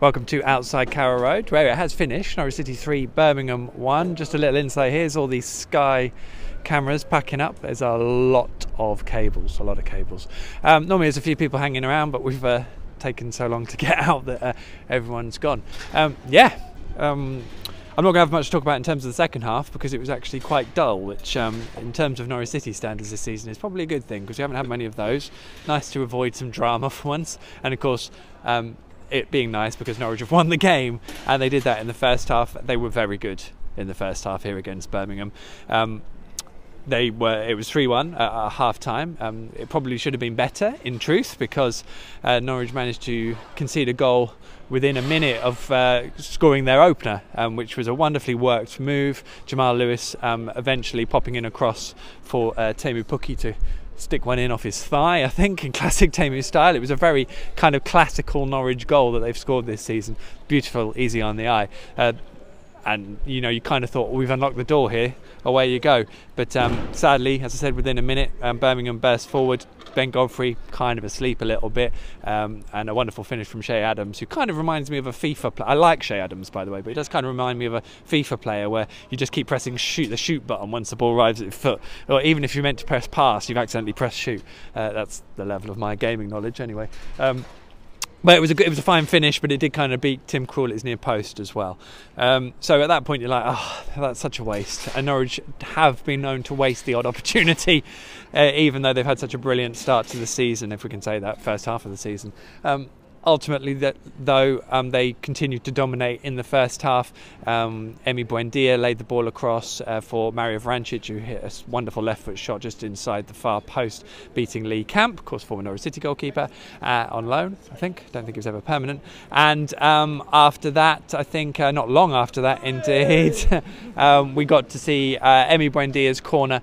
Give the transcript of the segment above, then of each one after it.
Welcome to outside Carrow Road, where it has finished. Norwich City 3, Birmingham 1. Just a little insight. Here's all these Sky cameras packing up. There's a lot of cables, normally there's a few people hanging around, but we've taken so long to get out that everyone's gone. I'm not going to have much to talk about in terms of the second half because it was actually quite dull, which in terms of Norwich City standards this season is probably a good thing because we haven't had many of those. Nice to avoid some drama for once, and of course it being nice because Norwich have won the game, and they did that in the first half. They were very good in the first half here against Birmingham. It was 3-1 at half time. It probably should have been better in truth because Norwich managed to concede a goal within a minute of scoring their opener, which was a wonderfully worked move. Jamal Lewis eventually popping in a cross for Teemu Pukki to stick one in off his thigh, I think, in classic Teemu style. It was a very kind of classical Norwich goal that they've scored this season. Beautiful, easy on the eye. And you kind of thought, well, we've unlocked the door here, away you go. But sadly, as I said, within a minute, Birmingham burst forward. Ben Godfrey kind of asleep a little bit, and a wonderful finish from Che Adams, who kind of reminds me of a FIFA player. I like Che Adams, by the way, but he does kind of remind me of a FIFA player where you just keep pressing the shoot button once the ball arrives at your foot, or even if you're meant to press pass, you've accidentally pressed shoot. That's the level of my gaming knowledge, anyway. But it was a fine finish, but it did kind of beat Tim Krul at his near post as well. So at that point you're like, oh, that's such a waste. And Norwich have been known to waste the odd opportunity, even though they've had such a brilliant start to the season, if we can say that, first half of the season. Ultimately, they continued to dominate in the first half. Emi Buendia laid the ball across for Mario Vrancic, who hit a wonderful left foot shot just inside the far post, beating Lee Camp, of course former Norwich City goalkeeper, on loan, I think. Don't think he was ever permanent. And after that, I think, not long after that indeed, we got to see Emi Buendia's corner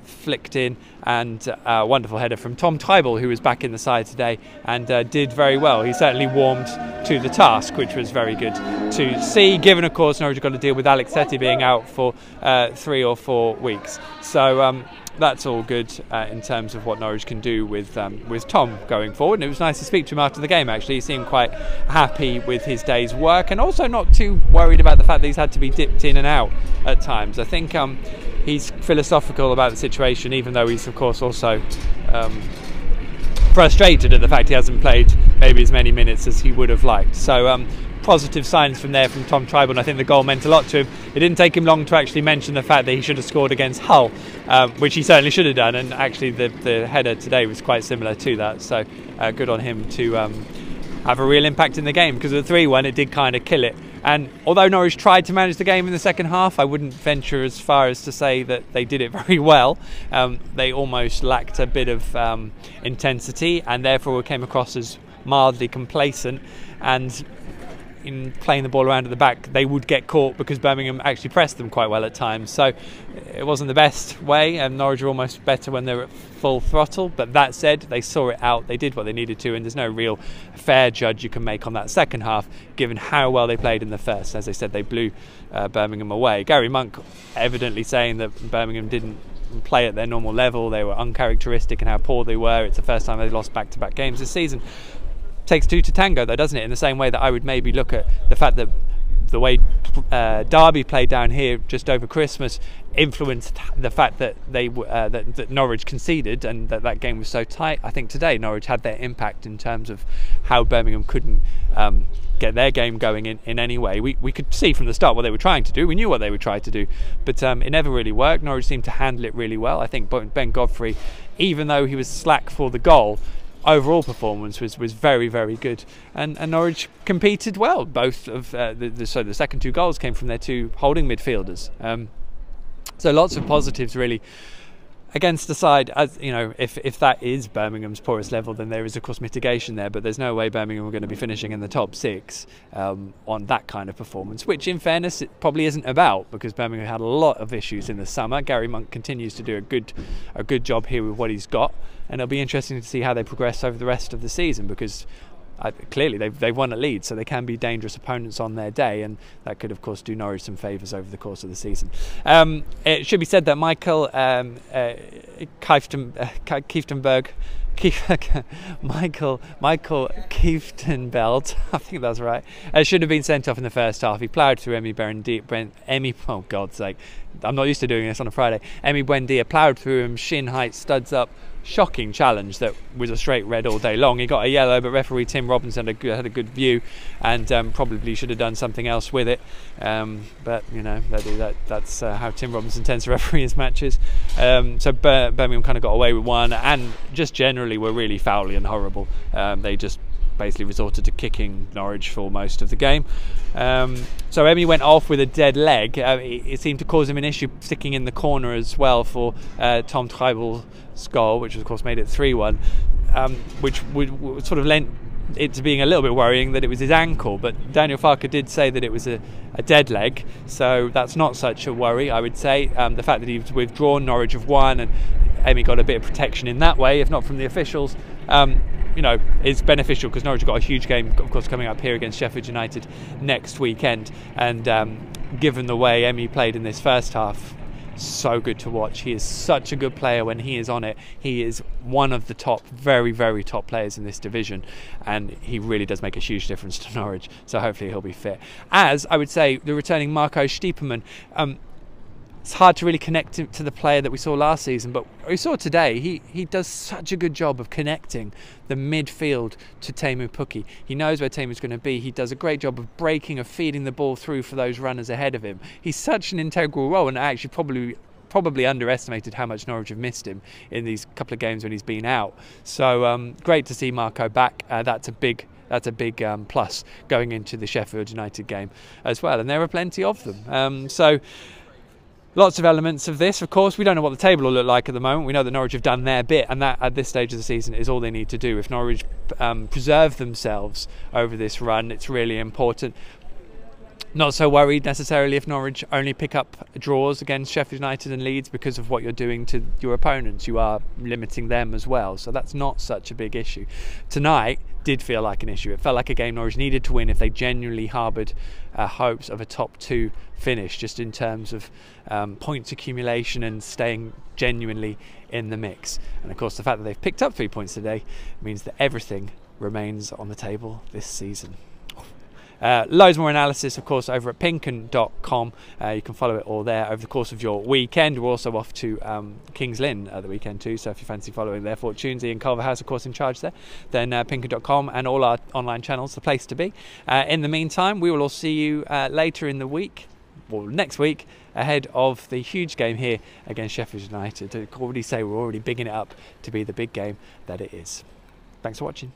flicked in, and a wonderful header from Tom Tybal, who was back in the side today and did very well. He certainly warmed to the task, which was very good to see, given, of course, Norwich got to deal with Alex Tettey being out for 3 or 4 weeks. So that's all good in terms of what Norwich can do with Tom going forward. And it was nice to speak to him after the game, actually. He seemed quite happy with his day's work and also not too worried about the fact that he's had to be dipped in and out at times. I think he's philosophical about the situation, even though he's, of course, also frustrated at the fact he hasn't played maybe as many minutes as he would have liked. So positive signs from Tom Tybal, and I think the goal meant a lot to him. It didn't take him long to actually mention the fact that he should have scored against Hull, which he certainly should have done, and actually the header today was quite similar to that. So good on him to have a real impact in the game, because of the 3-1 it did kind of kill it. And although Norwich tried to manage the game in the second half, I wouldn't venture as far as to say that they did it very well. They almost lacked a bit of intensity, and therefore came across as mildly complacent, and in playing the ball around at the back they would get caught because Birmingham actually pressed them quite well at times. So it wasn't the best way, and Norwich are almost better when they're at full throttle. But that said, they saw it out, they did what they needed to, and there's no real fair judge you can make on that second half given how well they played in the first. As I said, they blew Birmingham away. Gary Monk evidently saying that Birmingham didn't play at their normal level, they were uncharacteristic in how poor they were. It's the first time they've lost back-to-back games this season. Takes two to tango, though, doesn't it? In the same way that I would maybe look at the fact that the way Derby played down here just over Christmas influenced the fact that that Norwich conceded, and that game was so tight. I think today Norwich had their impact in terms of how Birmingham couldn't get their game going in any way. We could see from the start what they were trying to do. We knew what they would try to do, but it never really worked. Norwich seemed to handle it really well. I think Ben Godfrey, even though he was slack for the goal, overall performance was very, very good, and Norwich competed well. Both of the second 2 goals came from their 2 holding midfielders. So lots of positives really against the side. As you know, if that is Birmingham's poorest level, then there is of course mitigation there, but there's no way Birmingham are going to be finishing in the top 6 on that kind of performance, which in fairness it probably isn't about, because Birmingham had a lot of issues in the summer. Gary Monk continues to do a good job here with what he's got, and it'll be interesting to see how they progress over the rest of the season, because clearly they've won a lead, so they can be dangerous opponents on their day, and that could of course do Norwich some favours over the course of the season. It should be said that Michael Kieftenberg Michael Kieftenbelt, I think that's right, should have been sent off in the first half. He ploughed through oh God's sake, I'm not used to doing this on a Friday. Emi Buendia ploughed through him, shin height, studs up. Shocking challenge that was a straight red all day long. He got a yellow, but referee Tim Robinson had a good view and probably should have done something else with it. But you know, that's how Tim Robinson tends to referee his matches. So Birmingham kind of got away with one, and just generally were really foully and horrible. They just basically resorted to kicking Norwich for most of the game. So Emi went off with a dead leg. It seemed to cause him an issue sticking in the corner as well for Tom Treibel's goal, which of course made it 3-1, which would sort of lent it to being a little bit worrying that it was his ankle. But Daniel Farke did say that it was a dead leg, so that's not such a worry, I would say. The fact that he's withdrawn, Norwich have won, and Emi got a bit of protection in that way, if not from the officials. You know, it's beneficial because Norwich have got a huge game, of course, coming up here against Sheffield United next weekend. And given the way Emi played in this first half, so good to watch. He is such a good player when he is on it. He is one of the top, very, very top players in this division, and he really does make a huge difference to Norwich. So hopefully he'll be fit. As I would say, the returning Marco Stiepermann. It's hard to really connect him to the player that we saw last season, but we saw today he does such a good job of connecting the midfield to Teemu Pukki. He knows where Teemu's going to be. He does a great job of breaking, of feeding the ball through for those runners ahead of him. He's such an integral role, and actually probably underestimated how much Norwich have missed him in these couple of games when he's been out. So great to see Marco back. That's a big plus going into the Sheffield United game as well, and there are plenty of them. So lots of elements of this. Of course, we don't know what the table will look like at the moment. We know that Norwich have done their bit, and that at this stage of the season is all they need to do. If Norwich preserve themselves over this run, it's really important. Not so worried necessarily if Norwich only pick up draws against Sheffield United and Leeds because of what you're doing to your opponents. You are limiting them as well, so that's not such a big issue. Tonight did feel like an issue. It felt like a game Norwich needed to win if they genuinely harboured hopes of a top 2 finish, just in terms of points accumulation and staying genuinely in the mix. And of course, the fact that they've picked up 3 points today means that everything remains on the table this season. Loads more analysis, of course, over at PinkUn.com. You can follow it all there over the course of your weekend. We're also off to Kings Lynn at the weekend too, so if you fancy following their fortunes, Ian Culverhouse, of course, in charge there, then PinkUn.com and all our online channels, the place to be. In the meantime, we will all see you later in the week, or next week, ahead of the huge game here against Sheffield United. I can already say we're already bigging it up to be the big game that it is. Thanks for watching.